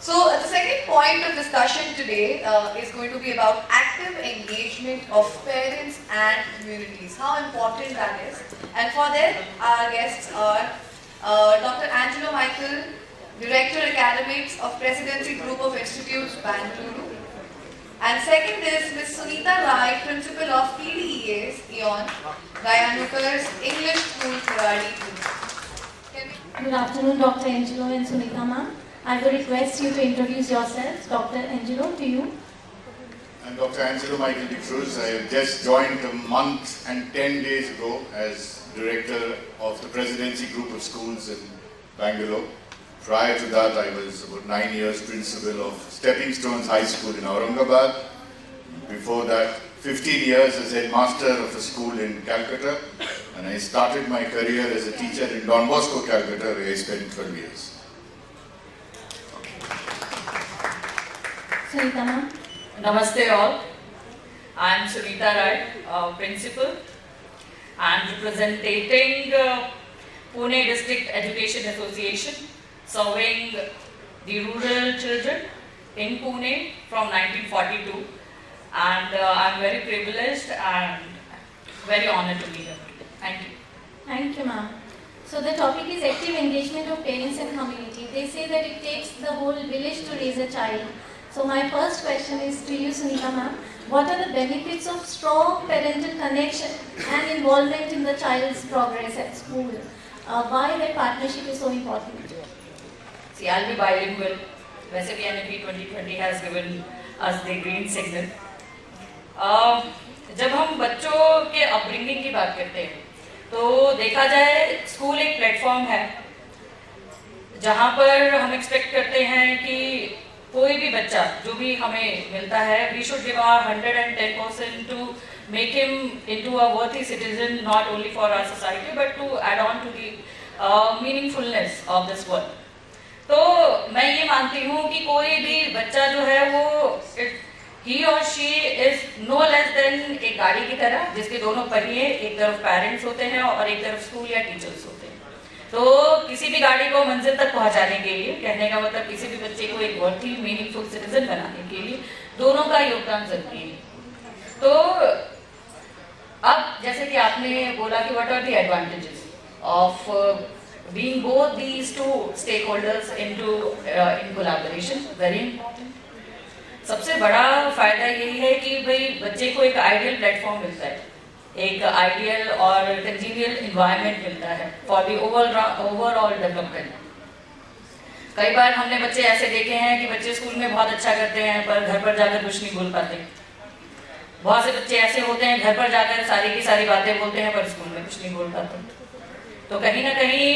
So the second point of discussion today is going to be about active engagement of parents and communities, how important that is. And for that, our guests are Dr. Angelo Michael, Director Academics of Presidency Group of Institutes, Bangalore. And second is Ms. Sunita Rai, Principal of 𝗙cie𝗹𝗹𝗲, Gayanukar's English School, Kuradi. Good afternoon, Dr. Angelo and Sunita ma'am. I will request you to introduce yourselves. Dr. Angelo, to you. I'm Dr. Angelo Michael 𝗙𝗶𝗸𝗲. I have just joined a month and 10 days ago as Director of the Presidency Group of Schools in Bangalore. Prior to that, I was about 9 years Principal of Stepping Stones High School in Aurangabad. Before that, 15 years as Headmaster of a school in Calcutta. And I started my career as a teacher in Don Bosco, Calcutta, where I spent 12 years. Sunita ma'am. Namaste all. I am Sunita Rai, Principal and representing Pune District Education Association, serving the rural children in Pune from 1942, and I am very privileged and very honored to be here. Thank you. Thank you, ma'am. So the topic is active engagement of parents and community. They say that it takes the whole village to raise a child. So my first question is to you, Sunita ma'am. What are the benefits of strong parental connection and involvement in the child's progress at school? Why that partnership is so important? See, I'll be bilingual. वैसे भी NEP 2020 has given us the green signal. जब हम बच्चों के upbringing की बात करते हैं, तो देखा जाए स्कूल एक प्लेटफॉर्म है जहाँ पर हम एक्सपेक्ट करते हैं कि कोई भी बच्चा जो भी हमें मिलता है, we should give our 110% to make him into a worthy citizen, not only for our society but to add on to the meaningfulness of this world. तो मैं ये मानती हूँ कि कोई भी बच्चा जो है वो he or she is no less than एक गाड़ी की तरह, जिसके दोनों पहिए, एक तरफ पेरेंट्स होते हैं और एक तरफ स्कूल या टीचर्स होते हैं. तो किसी भी गाड़ी को मंजिल तक पहुंचाने के लिए, कहने का मतलब किसी भी बच्चे को एक वर्थी मीनिंगफुल सिटीजन बनाने के लिए दोनों का योगदान जरूरी है. तो अब जैसे कि आपने बोला कि what are the advantages of being both these two stakeholders into in collaboration, very important. सबसे बड़ा फायदा यही है कि भाई बच्चे को एक आइडियल प्लेटफॉर्म मिलता है, एक आइडियल और कंजीनियल इन्वायरमेंट मिलता है फॉर दी ओवरऑल डेवलपमेंट. कई बार हमने बच्चे ऐसे देखे हैं कि बच्चे स्कूल में बहुत अच्छा करते हैं पर घर पर जाकर कुछ नहीं बोल पाते. बहुत से बच्चे ऐसे होते हैं घर पर जाकर सारी की सारी बातें बोलते हैं पर स्कूल में कुछ नहीं बोल पाते. तो कहीं ना कहीं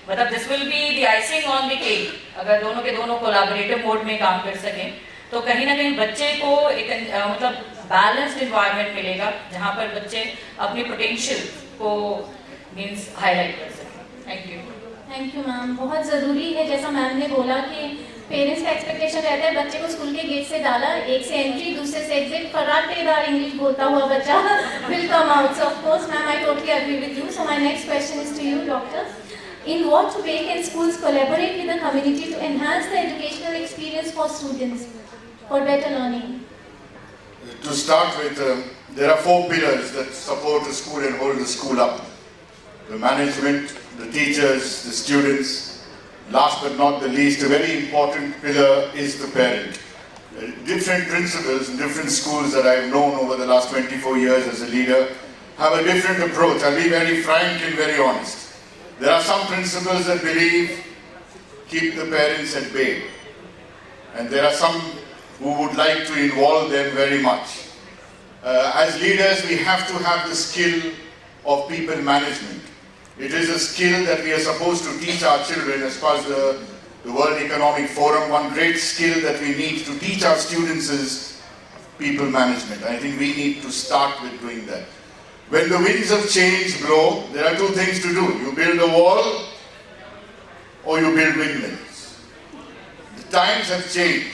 मतलब this will be the icing on the cake. अगर दोनों के दोनों कोलैबोरेटिव मोड में काम कर सकें तो कहीं ना कहीं बच्चे को एक मतलब बैलेंस्ड इन्वायरमेंट मिलेगा जहाँ पर बच्चे अपनी पोटेंशियल को मींस हाईलाइट कर सकें. Thank you ma'am. बहुत ज़रूरी है, जैसा मैम ने बोला कि पेरेंट्स का एक्सपेक्टेशन रहता है बच्चे को स्कूल के गेट से डाला, एक से एंट्री दूसरे से एग्जिट, फर्राटेदार इंग्लिश बोलता हुआ बच्चा will come out. So of course ma'am, I totally agree with you. So my next question is to you, doctor. In what way can schools collaborate with the community to enhance the educational experience for students for better learning? To start with, there are 4 pillars that support a school and hold the school up. The management, the teachers, the students. Last but not the least, a very important pillar is the parent. Different principals in different schools that I've known over the last 24 years as a leader have a different approach. I'll be very frank and very honest. There are some principals that believe keep the parents at bay. And there are some who would like to involve them very much. As leaders, we have to have the skill of people management. It is a skill that we are supposed to teach our children. As far as the World Economic Forum, one great skill that we need to teach our students is people management. I think we need to start with doing that. When the winds of change blow, there are 2 things to do. You build a wall or you build windmills. The times have changed.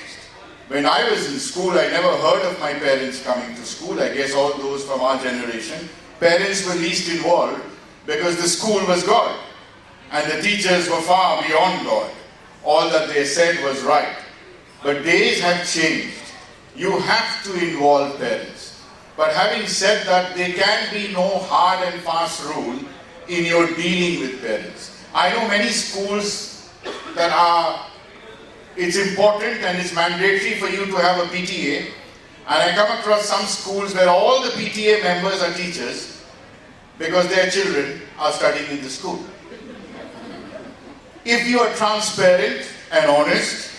When I was in school, I never heard of my parents coming to school. I guess all those from our generation, parents were least involved because the school was God and the teachers were far beyond God. All that they said was right. but days have changed. You have to involve parents. But having said that, there can be no hard and fast rule in your dealing with parents. I know many schools that are, it's important and it's mandatory for you to have a PTA. And I come across some schools where all the PTA members are teachers because their children are studying in the school. If you are transparent and honest,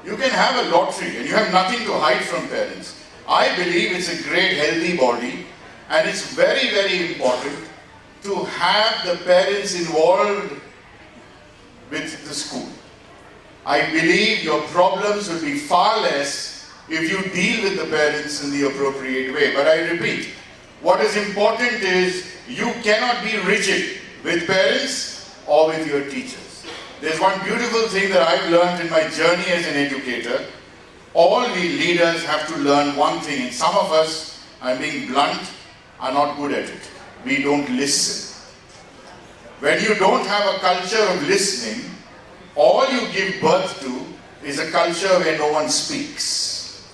you can have a lottery and you have nothing to hide from parents. I believe it's a great healthy body and it's very, very important to have the parents involved with the school. I believe your problems will be far less if you deal with the parents in the appropriate way. But I repeat, what is important is you cannot be rigid with parents or with your teachers. There's one beautiful thing that I've learned in my journey as an educator. All we leaders have to learn one thing, and some of us, I'm being blunt, are not good at it. We don't listen. When you don't have a culture of listening, all you give birth to is a culture where no one speaks.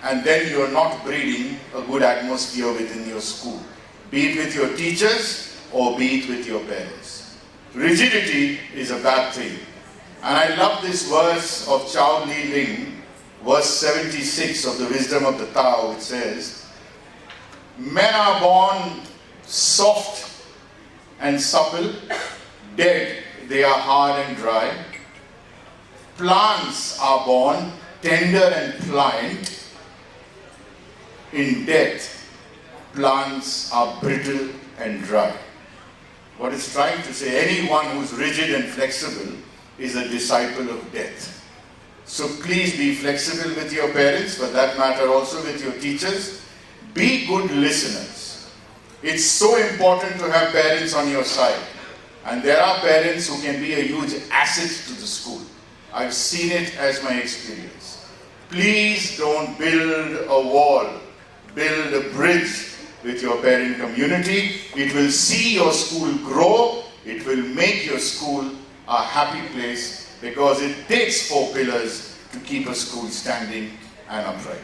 And then you're not breeding a good atmosphere within your school, be it with your teachers or be it with your parents. Rigidity is a bad thing. And I love this verse of 𝗟𝗶𝗸𝗲, verse 76 of the Wisdom of the Tao, which says, men are born soft and supple, dead they are hard and dry. Plants are born tender and pliant, in death plants are brittle and dry. What it's trying to say, anyone who's rigid and flexible is a disciple of death. So please be flexible with your parents, for that matter also with your teachers. Be good listeners. It's so important to have parents on your side. And there are parents who can be a huge asset to the school. I've seen it as my experience. Please don't build a wall. Build a bridge with your parent community. It will see your school grow. It will make your school a happy place, because it takes 4 pillars to keep a school standing and upright.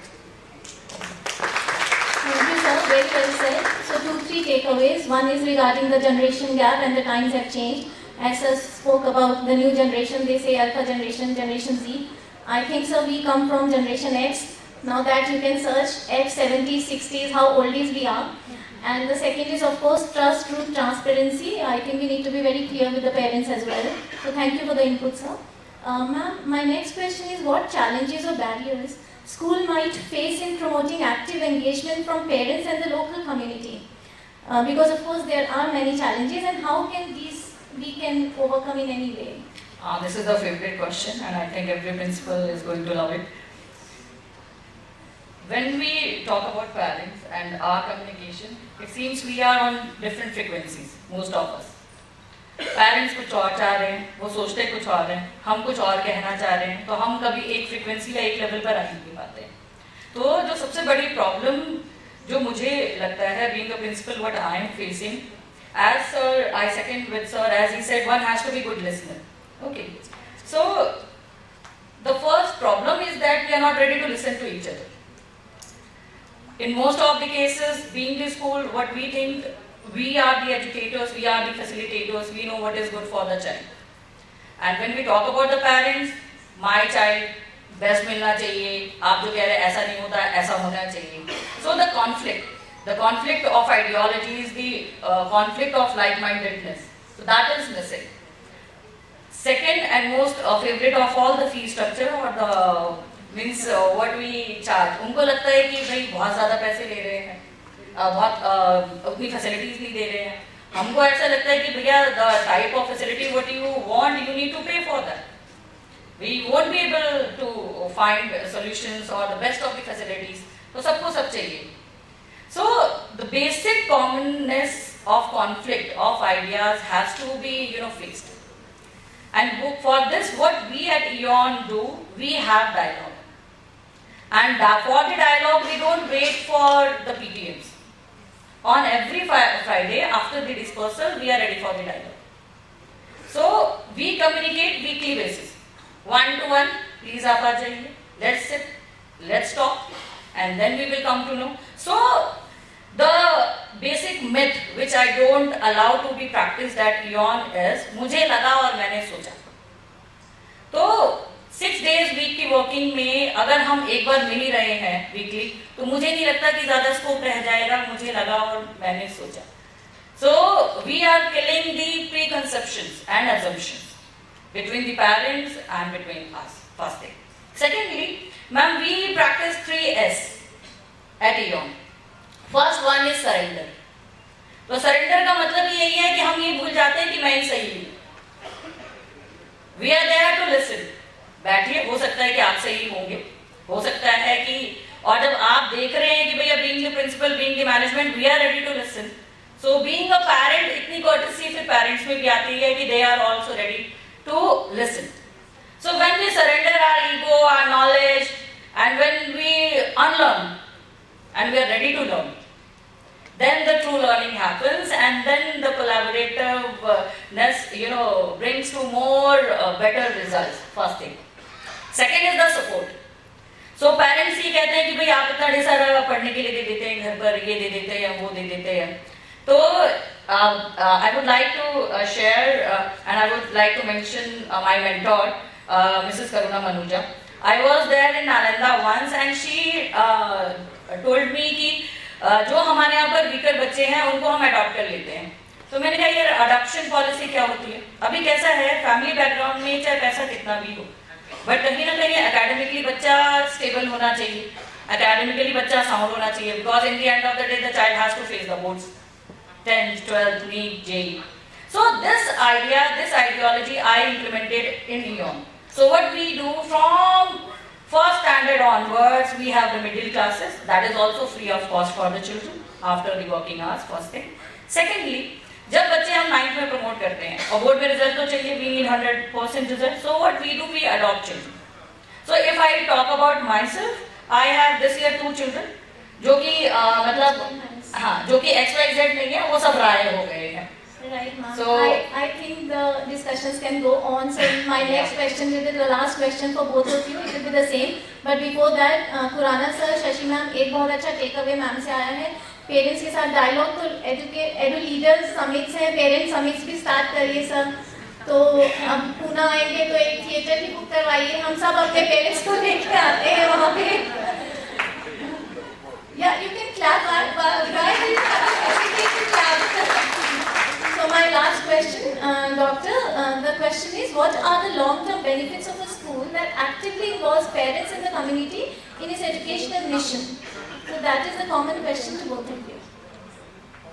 Thank you, sir. Very well said. So 2-3 takeaways. One is regarding the generation gap, and the times have changed. As sir spoke about the new generation, they say alpha generation, Generation Z. I think, sir, we come from Generation X. Now that you can search X, 70s, 60s, how old is we are. And the second is, of course, trust, truth, transparency. I think we need to be very clear with the parents as well. So thank you for the input, sir. Ma'am, my next question is, what challenges or barriers school might face in promoting active engagement from parents and the local community? Because of course there are many challenges, and how can these we can overcome in any way? This is the favorite question, and I think every principal is going to love it. When we talk about parents and our communication, it seems we are on different frequencies, most of us. Parents कुछ और चाह रहे हैं, वो सोचते कुछ और हैं, हम कुछ और कहना चाह रहे हैं, तो हम कभी एक फ्रीक्वेंसी या एक लेवल पर आ नहीं पाते हैं। तो जो सबसे बड़ी प्रॉब्लम जो मुझे लगता है, being a principal, what I am facing, as sir, I second with sir, as he said, one has to be good listener. Okay. So the first problem is that we are not ready to listen to each other. In most of the cases, being the school, what we think, we are the educators, we are the facilitators, we know what is good for the child. And when we talk about the parents, my child, best मिलना चाहिए, आप जो कह रहे हैं ऐसा नहीं होता, ऐसा होना चाहिए. So the conflict of ideologies, the conflict of like-mindedness, so that is missing. Second and most favorite of all, the fee structure or the means what we charge. उनको लगता है कि भाई बहुत ज़्यादा पैसे ले रहे हैं, बहुत उतनी facilities नहीं दे रहे हैं. हमको ऐसा लगता है कि भैया the type of facility what you want, you need to pay for that. We won't be able to find solutions or the best of the facilities. तो सबको सब चाहिए. So the basic commonness of conflict of ideas has to be fixed. And for this, what we at 𝗟𝗏 do, we have dialogue. And for the dialogue, we don't wait for the PTMs. On every Friday after the dispersal, we are ready for the dialogue. So we communicate weekly basis. 1-to-1, please आप आ जाइए, let's sit, let's talk, and then we will come to know. So the basic myth which I don't allow to be practiced at EON is मुझे लगा और मैंने सोचा. तो 6 days week की working में अगर हम एक बार मिल ही रहे हैं वीकली, तो मुझे नहीं लगता कि ज्यादा स्कोप रह जाएगा मुझे लगा और मैंने सोचा. So we are killing the preconceptions and assumptions between the parents and between us. First thing. Secondly, ma'am, we practice 3S at EON. First one is surrender. तो surrender का मतलब यही है कि हम ये भूल जाते हैं कि मैं ही सही हूँ. We are there to listen. बैठिए, हो सकता है कि आप सही होंगे, हो सकता है कि, और जब आप देख रहे हैं कि भैया being the principal, being the management, we are ready to listen. So being a parent, इतनी courtesy फिर parents में भी आती है कि they are also ready to listen. So when we surrender our ego, our knowledge, and when we unlearn, and we are ready to learn, then the true learning happens, and then the collaborativeness, brings to more better results. First thing. Second is the support. So parents ही कहते हैं कि भाई आप इतना ढेर सारा पढ़ने के लिए दे देते हैं, घर पर ये दे देते हैं, वो दे देते हैं. तो I would like to share and I would like to mention my mentor, Mrs. 𝗟𝗶𝗸𝗲. I was there in Nalanda once and she told me कि जो हमारे यहाँ पर वीकर बच्चे हैं उनको हम अडॉप्ट कर लेते हैं. तो मैंने कहा ये अडॉप्शन पॉलिसी क्या होती है? अभी कैसा है, फैमिली बैकग्राउंड में चाहे पैसा कितना भी हो, बट कहीं ना कहीं एकेडमिकली बच्चा स्टेबल होना चाहिए, एकेडमिकली बच्चा साउंड होना चाहिए, because in the end of the day the child has to face the boards, 10th, 12th, NEET, JEE. So this ideology I implemented in EON. So what we do from first standard onwards, we have the middle classes. That is also free of cost for the children after the working hours, first thing. Secondly, जब बच्चे हम 9th में promote करते हैं और board में result तो चाहिए, we need 100% result. So what we do, we adopt children. So if I talk about myself, I have this year 2 children, जो कि मतलब हाँ, जो कि XYZ नहीं है, वो सब राय हो गए हैं. Right, ma'am. So I think the discussions can go on. So my next question will be the last question for both of you. It will be the same. But before that, Khurana sir, Shashi ma'am, एक बहुत अच्छा take away ma'am से आया है. Parents के साथ dialogue तो एडु leaders summits हैं, पेरेंट्स समिट्स भी स्टार्ट करिए सर. तो अब पुणे आएंगे तो एक थिएटर भी बुक करवाइए, हम सब अपने पेरेंट्स को लेके आते हैं वहाँ पे. Yeah, you can clap, So my last question, Doctor, the question is, what are the long-term benefits of a school that actively involves parents in the community in its educational mission? So that is the common question to both of you.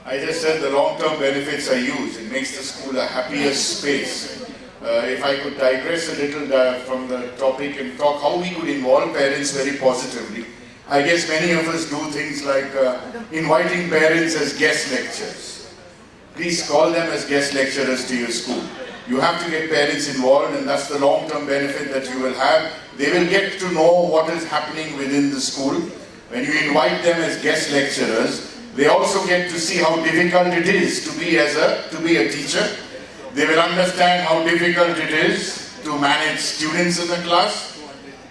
I just said the long-term benefits are huge. It makes the school a happier space. If I could digress a little from the topic and talk how we could involve parents very positively. I guess many of us do things like inviting parents as guest lecturers. Please call them as guest lecturers to your school. You have to get parents involved, and that's the long-term benefit that you will have. They will get to know what is happening within the school. When you invite them as guest lecturers, they also get to see how difficult it is to be a teacher. They will understand how difficult it is to manage students in the class.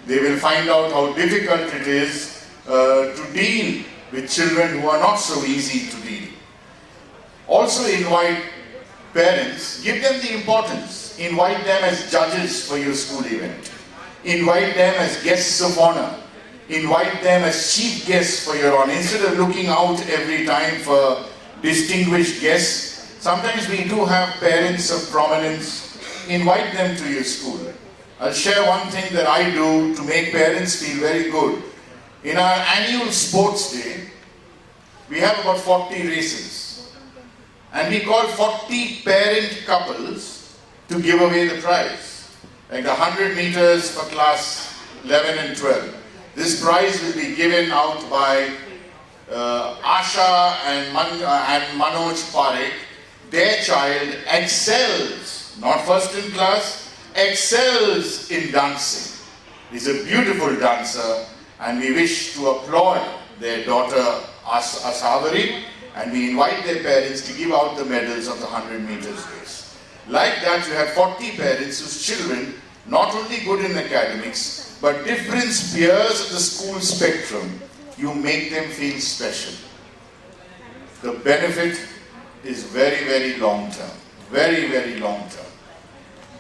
They will find out how difficult it is to deal with children who are not so easy to deal. Also invite parents, give them the importance. Invite them as judges for your school event. Invite them as guests of honor. Invite them as chief guests for your honor. Instead of looking out every time for distinguished guests, sometimes we do have parents of prominence. Invite them to your school. I'll share one thing that I do to make parents feel very good. In our annual sports day, we have about 40 races. And we call 40 parent couples to give away the prize. Like the 100 meters for class 11 and 12. This prize will be given out by Asha and Manoj Parekh. Their child excels, not first in class, excels in dancing. He's a beautiful dancer, and we wish to applaud their daughter Asaveri, and we invite their parents to give out the medals of the 100 meters race. Like that, you have 40 parents whose children, not only good in academics, but different spheres of the school spectrum, you make them feel special. The benefit is very, very long term. Very, very long term.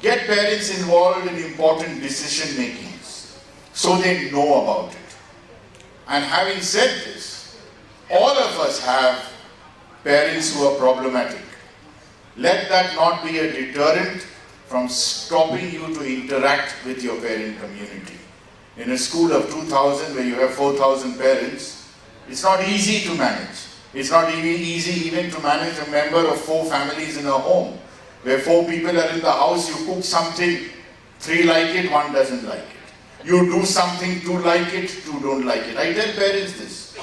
Get parents involved in important decision makings so they know about it. And having said this, all of us have parents who are problematic. Let that not be a deterrent from stopping you to interact with your parent community. In a school of 2,000 where you have 4,000 parents, it's not easy to manage. It's not even easy even to manage a member of 4 families in a home. Where 4 people are in the house, you cook something, 3 like it, 1 doesn't like it. You do something, 2 like it, 2 don't like it. I tell parents this.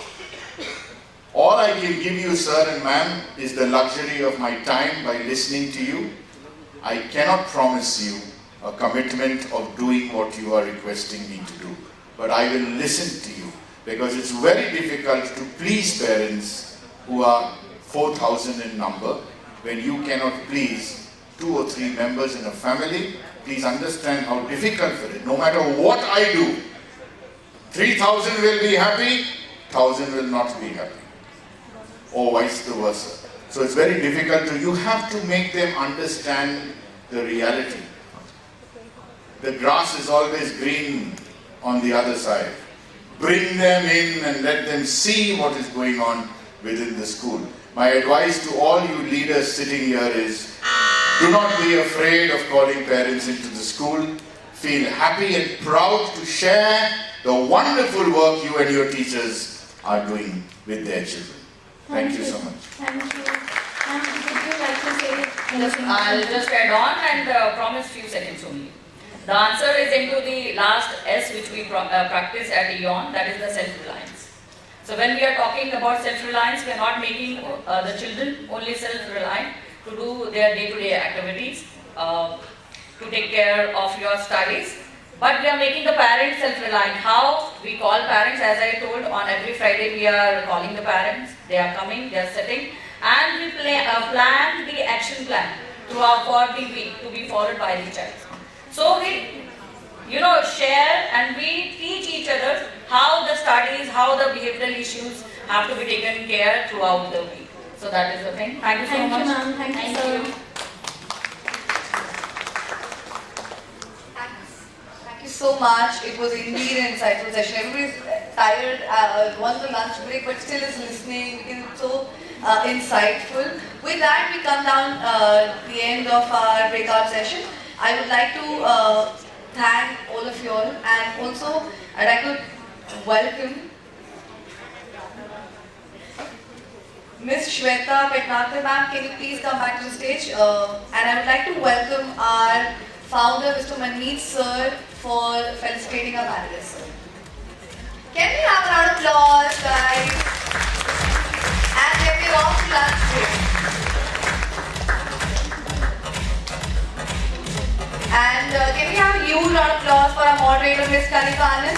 All I can give you, sir and ma'am, is the luxury of my time by listening to you. I cannot promise you a commitment of doing what you are requesting me to do. But I will listen to you because it's very difficult to please parents who are 4,000 in number when you cannot please 2 or 3 members in a family. Please understand how difficult for it. No matter what I do, 3,000 will be happy, 1,000 will not be happy. Or vice versa. So it's very difficult you have to make them understand the reality. The grass is always green on the other side. Bring them in and let them see what is going on within the school. My advice to all you leaders sitting here is, do not be afraid of calling parents into the school. Feel happy and proud to share the wonderful work you and your teachers are doing with their children. Thank you so much. Thank you. And would you like to say anything? I'll just add on and promise few seconds only. The answer is into the last S which we practice at 𝗍𝗋, that is the self-reliance. So when we are talking about self-reliance, we are not making the children only self-reliant to do their day-to-day activities, to take care of your studies, but we are making the parents self-reliant. How? We call parents, as I told, on every Friday we are calling the parents, they are coming, they are sitting, and we plan the action plan for the week to be followed by the child. So we share and we teach each other how the studies, how the behavioral issues have to be taken care throughout the week. So that is the thing. Thank you so much. Ma'am. Thank you, sir. Thank you so much. It was indeed an insightful session. Everybody's tired, wants the lunch break, but still is listening. It's so insightful. With that, we come down the end of our breakout session. I would like to thank all of you all, and also I'd like to welcome Ms. 𝗟𝗶𝗸𝗲 ma'am. Can you please come back to the stage? And I would like to welcome our founder, Mr. Manmeet sir, for felicitating our panelists. Can we have a round of applause, guys? And then we're off to lunch break. And can we have a huge round of applause for our moderator, Ms. 𝗟𝗶𝗸𝗲?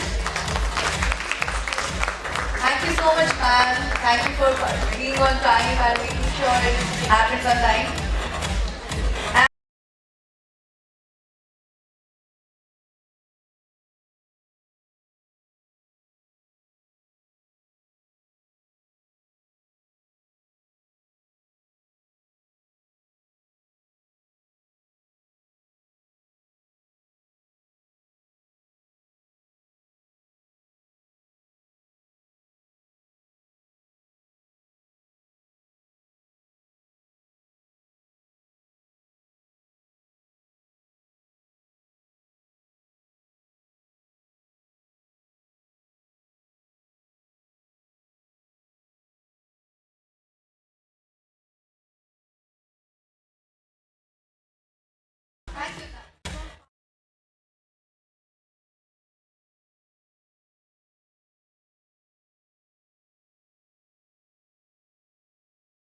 Thank you so much, ma'am. Thank you for being on time and making sure it happens on time.